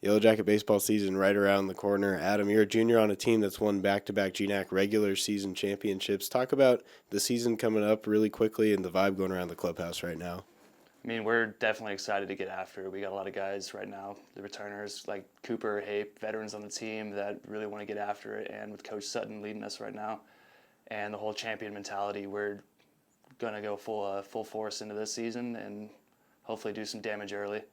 Yellowjacket baseball season right around the corner. Adam, you're a junior on a team that's won back-to-back GNAC regular season championships. Talk about the season coming up really quickly and the vibe going around the clubhouse right now. I mean, we're definitely excited to get after it. We got a lot of guys right now, the returners like Cooper, Hape, veterans on the team that really want to get after it. And with Coach Sutton leading us right now, and the whole champion mentality, we're gonna go full force into this season and hopefully do some damage early.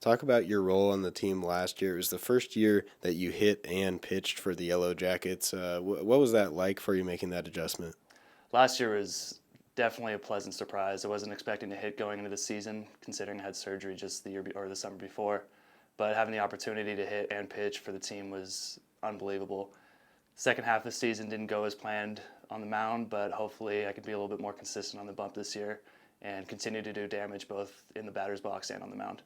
Talk about your role on the team last year. It was the first year that you hit and pitched for the Yellowjackets. What was that like for you making that adjustment? Last year was definitely a pleasant surprise. I wasn't expecting to hit going into the season, considering I had surgery just the year or the summer before. But having the opportunity to hit and pitch for the team was unbelievable. Second half of the season didn't go as planned on the mound, but hopefully I can be a little bit more consistent on the bump this year and continue to do damage both in the batter's box and on the mound.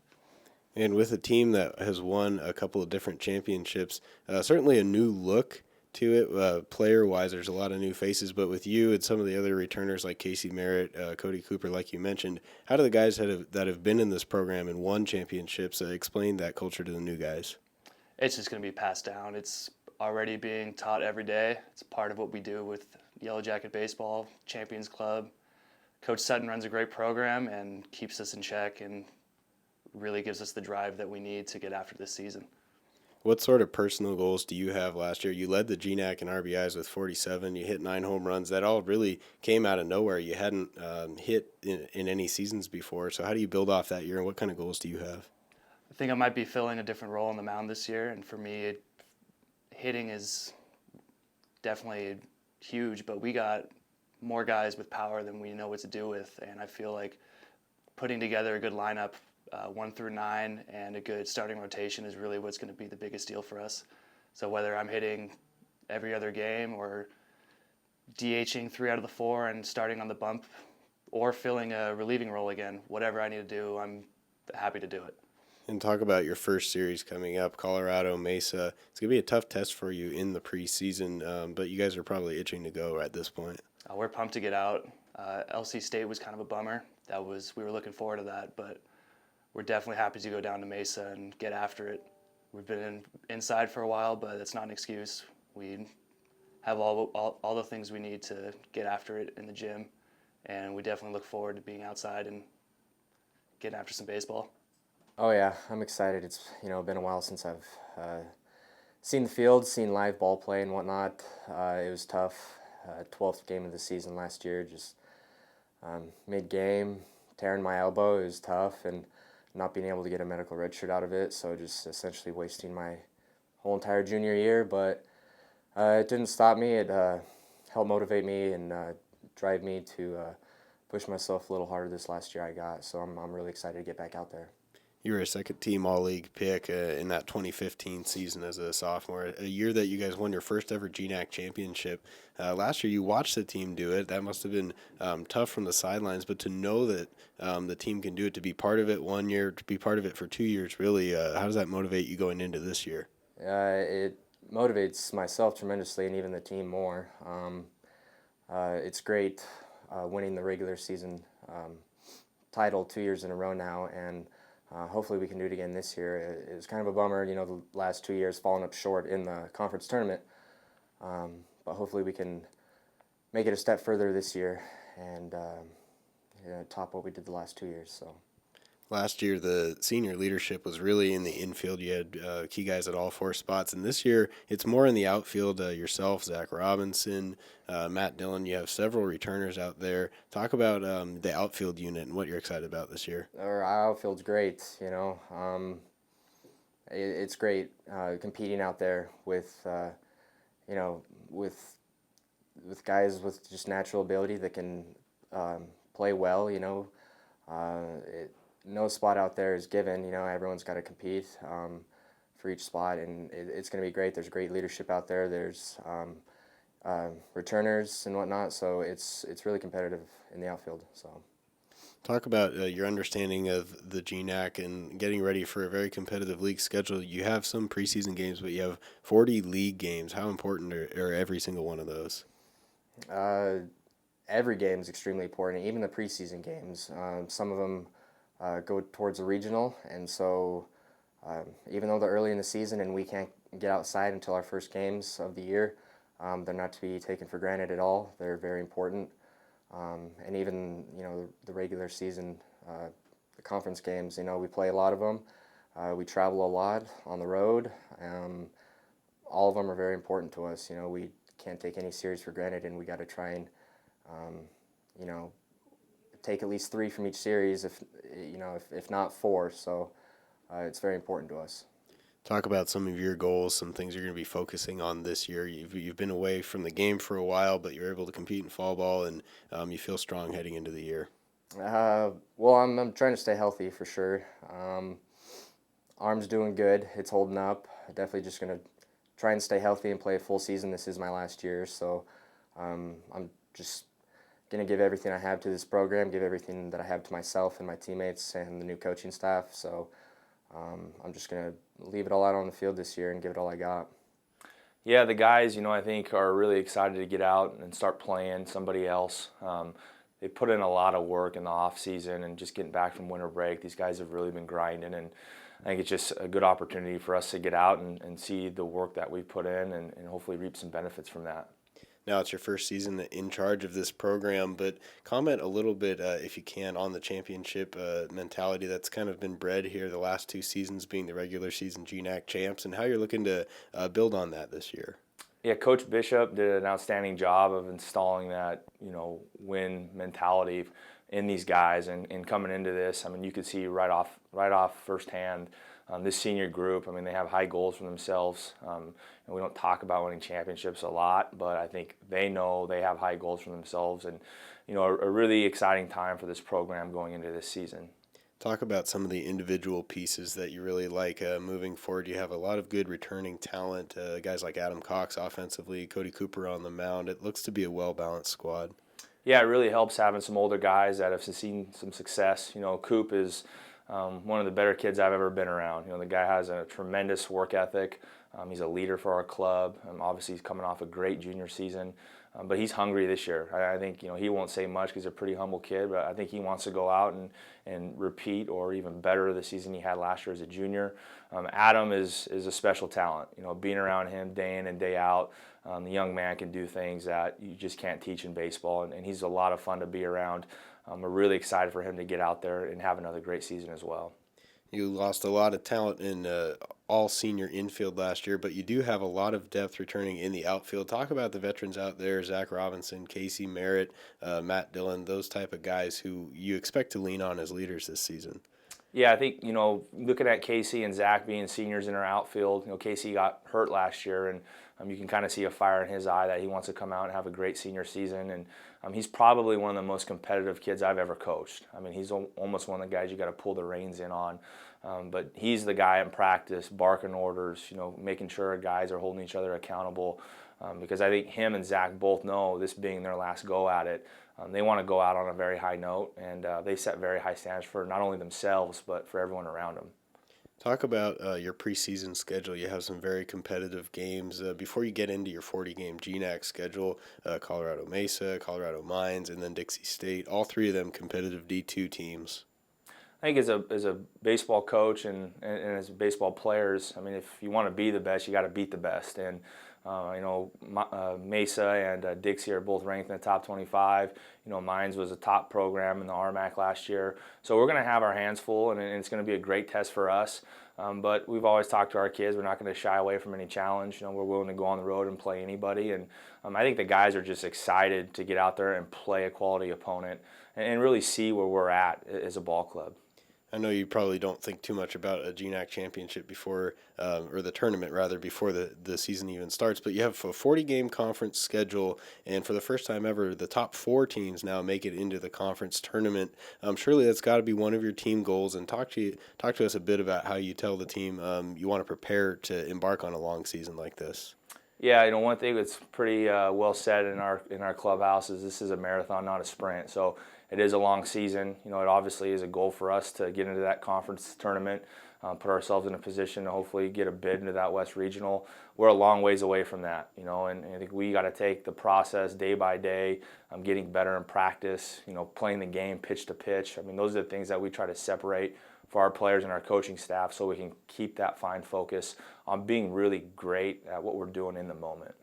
And with a team that has won a couple of different championships, certainly a new look to it. Player-wise, there's a lot of new faces, but with you and some of the other returners like Casey Merritt, Cody Cooper, like you mentioned, how do the guys that have been in this program and won championships explain that culture to the new guys? It's just going to be passed down. It's already being taught every day. It's part of what we do with Yellow Jacket Baseball, Champions Club. Coach Sutton runs a great program and keeps us in check and really gives us the drive that we need to get after this season. What sort of personal goals do you have last year? You led the GNAC in RBIs with 47. You hit 9 home runs. That all really came out of nowhere. You hadn't hit in any seasons before. So how do you build off that year, and what kind of goals do you have? I think I might be filling a different role on the mound this year, and for me, hitting is definitely huge, but we got more guys with power than we know what to do with, and I feel like putting together a good lineup, 1 through 9, and a good starting rotation is really what's going to be the biggest deal for us. So whether I'm hitting every other game or DHing 3 out of the 4 and starting on the bump or filling a relieving role again, whatever I need to do, I'm happy to do it. And talk about your first series coming up, Colorado Mesa. It's going to be a tough test for you in the preseason, but you guys are probably itching to go at this point. We're pumped to get out. LC State was kind of a bummer. We were looking forward to that, but we're definitely happy to go down to Mesa and get after it. We've been inside for a while, but that's not an excuse. We have all the things we need to get after it in the gym, and we definitely look forward to being outside and getting after some baseball. Oh yeah, I'm excited. It's been a while since I've seen the field, seen live ball play and whatnot. It was tough. 12th game of the season last year, just mid-game, tearing my elbow. It was tough, and not being able to get a medical redshirt out of it, so just essentially wasting my whole entire junior year. But it didn't stop me. It helped motivate me and drive me to push myself a little harder this last year I got. So I'm really excited to get back out there. You were a second-team All-League pick in that 2015 season as a sophomore, a year that you guys won your first ever GNAC championship. Last year, you watched the team do it. That must have been tough from the sidelines, but to know that the team can do it, to be part of it 1 year, to be part of it for 2 years, really, how does that motivate you going into this year? It motivates myself tremendously and even the team more. It's great winning the regular season title 2 years in a row now, and hopefully we can do it again this year. It was kind of a bummer, the last 2 years falling up short in the conference tournament. But hopefully we can make it a step further this year and top what we did the last 2 years. So. Last year, the senior leadership was really in the infield. You had key guys at all 4 spots. And this year, it's more in the outfield. Yourself, Zach Robinson, Matt Dillon. You have several returners out there. Talk about the outfield unit and what you're excited about this year. Our outfield's great, It's great competing out there with, with guys with just natural ability that can play well, no spot out there is given. Everyone's got to compete for each spot, and it's going to be great. There's great leadership out there. There's returners and whatnot, so it's really competitive in the outfield. So, talk about your understanding of the GNAC and getting ready for a very competitive league schedule. You have some preseason games, but you have 40 league games. How important are every single one of those? Every game is extremely important, even the preseason games. Some of them go towards a regional, and so even though they're early in the season and we can't get outside until our first games of the year, they're not to be taken for granted at all. They're very important. And even, the regular season, the conference games, we play a lot of them. We travel a lot on the road. All of them are very important to us. We can't take any series for granted, and we got to try and, take at least 3 from each series, if not 4. So it's very important to us. Talk about some of your goals, some things you're going to be focusing on this year. You've been away from the game for a while, but you're able to compete in fall ball, and you feel strong heading into the year. Well, I'm trying to stay healthy for sure. Arm's doing good. It's holding up. Definitely just going to try and stay healthy and play a full season. This is my last year, so I'm just going to give everything I have to this program, give everything that I have to myself and my teammates and the new coaching staff. So I'm just going to leave it all out on the field this year and give it all I got. Yeah, the guys, I think are really excited to get out and start playing somebody else. They put in a lot of work in the off season and just getting back from winter break. These guys have really been grinding, and I think it's just a good opportunity for us to get out and see the work that we've put in and hopefully reap some benefits from that. Now it's your first season in charge of this program, but comment a little bit, if you can, on the championship mentality that's kind of been bred here the last 2 seasons, being the regular season GNAC champs, and how you're looking to build on that this year. Yeah, Coach Bishop did an outstanding job of installing that, win mentality in these guys, and coming into this, you could see right off firsthand. This senior group, they have high goals for themselves. And we don't talk about winning championships a lot, but I think they know they have high goals for themselves, and a really exciting time for this program going into this season. Talk about some of the individual pieces that you really like moving forward. You have a lot of good returning talent, guys like Adam Cox offensively, Cody Cooper on the mound. It looks to be a well-balanced squad. Yeah, it really helps having some older guys that have seen some success. Coop is one of the better kids I've ever been around. The guy has a tremendous work ethic. He's a leader for our club. Obviously, he's coming off a great junior season, but he's hungry this year. I think he won't say much because he's a pretty humble kid, but I think he wants to go out and repeat or even better the season he had last year as a junior. Adam is a special talent. Being around him day in and day out, the young man can do things that you just can't teach in baseball, and he's a lot of fun to be around. We're really excited for him to get out there and have another great season as well. You lost a lot of talent in all senior infield last year, but you do have a lot of depth returning in the outfield. Talk about the veterans out there, Zach Robinson, Casey Merritt, Matt Dillon, those type of guys who you expect to lean on as leaders this season. Yeah, I think, looking at Casey and Zach being seniors in our outfield, Casey got hurt last year, and you can kind of see a fire in his eye that he wants to come out and have a great senior season. And he's probably one of the most competitive kids I've ever coached. He's almost one of the guys you got to pull the reins in on. But he's the guy in practice, barking orders, making sure guys are holding each other accountable. Because I think him and Zach both know, this being their last go at it, they want to go out on a very high note, and they set very high standards for not only themselves but for everyone around them. Talk about your preseason schedule. You have some very competitive games. Before you get into your 40-game GNAC schedule, Colorado Mesa, Colorado Mines, and then Dixie State, all 3 of them competitive D2 teams. I think as a baseball coach and as baseball players, if you want to be the best, you got to beat the best. And Mesa and Dixie are both ranked in the top 25. Mines was a top program in the RMAC last year. So we're going to have our hands full, and it's going to be a great test for us. But we've always talked to our kids, we're not going to shy away from any challenge. We're willing to go on the road and play anybody. And I think the guys are just excited to get out there and play a quality opponent and really see where we're at as a ball club. I know you probably don't think too much about a GNAC championship before, or the tournament rather, before the season even starts, but you have a 40-game conference schedule, and for the first time ever, the top 4 teams now make it into the conference tournament. Surely that's got to be one of your team goals, and talk to us a bit about how you tell the team you want to prepare to embark on a long season like this. Yeah, one thing that's pretty well said in our clubhouse is this is a marathon, not a sprint. So it is a long season. It obviously is a goal for us to get into that conference tournament, put ourselves in a position to hopefully get a bid into that West Regional. We're a long ways away from that, and I think we got to take the process day by day, getting better in practice, playing the game pitch to pitch. Those are the things that we try to separate for our players and our coaching staff so we can keep that fine focus on being really great at what we're doing in the moment.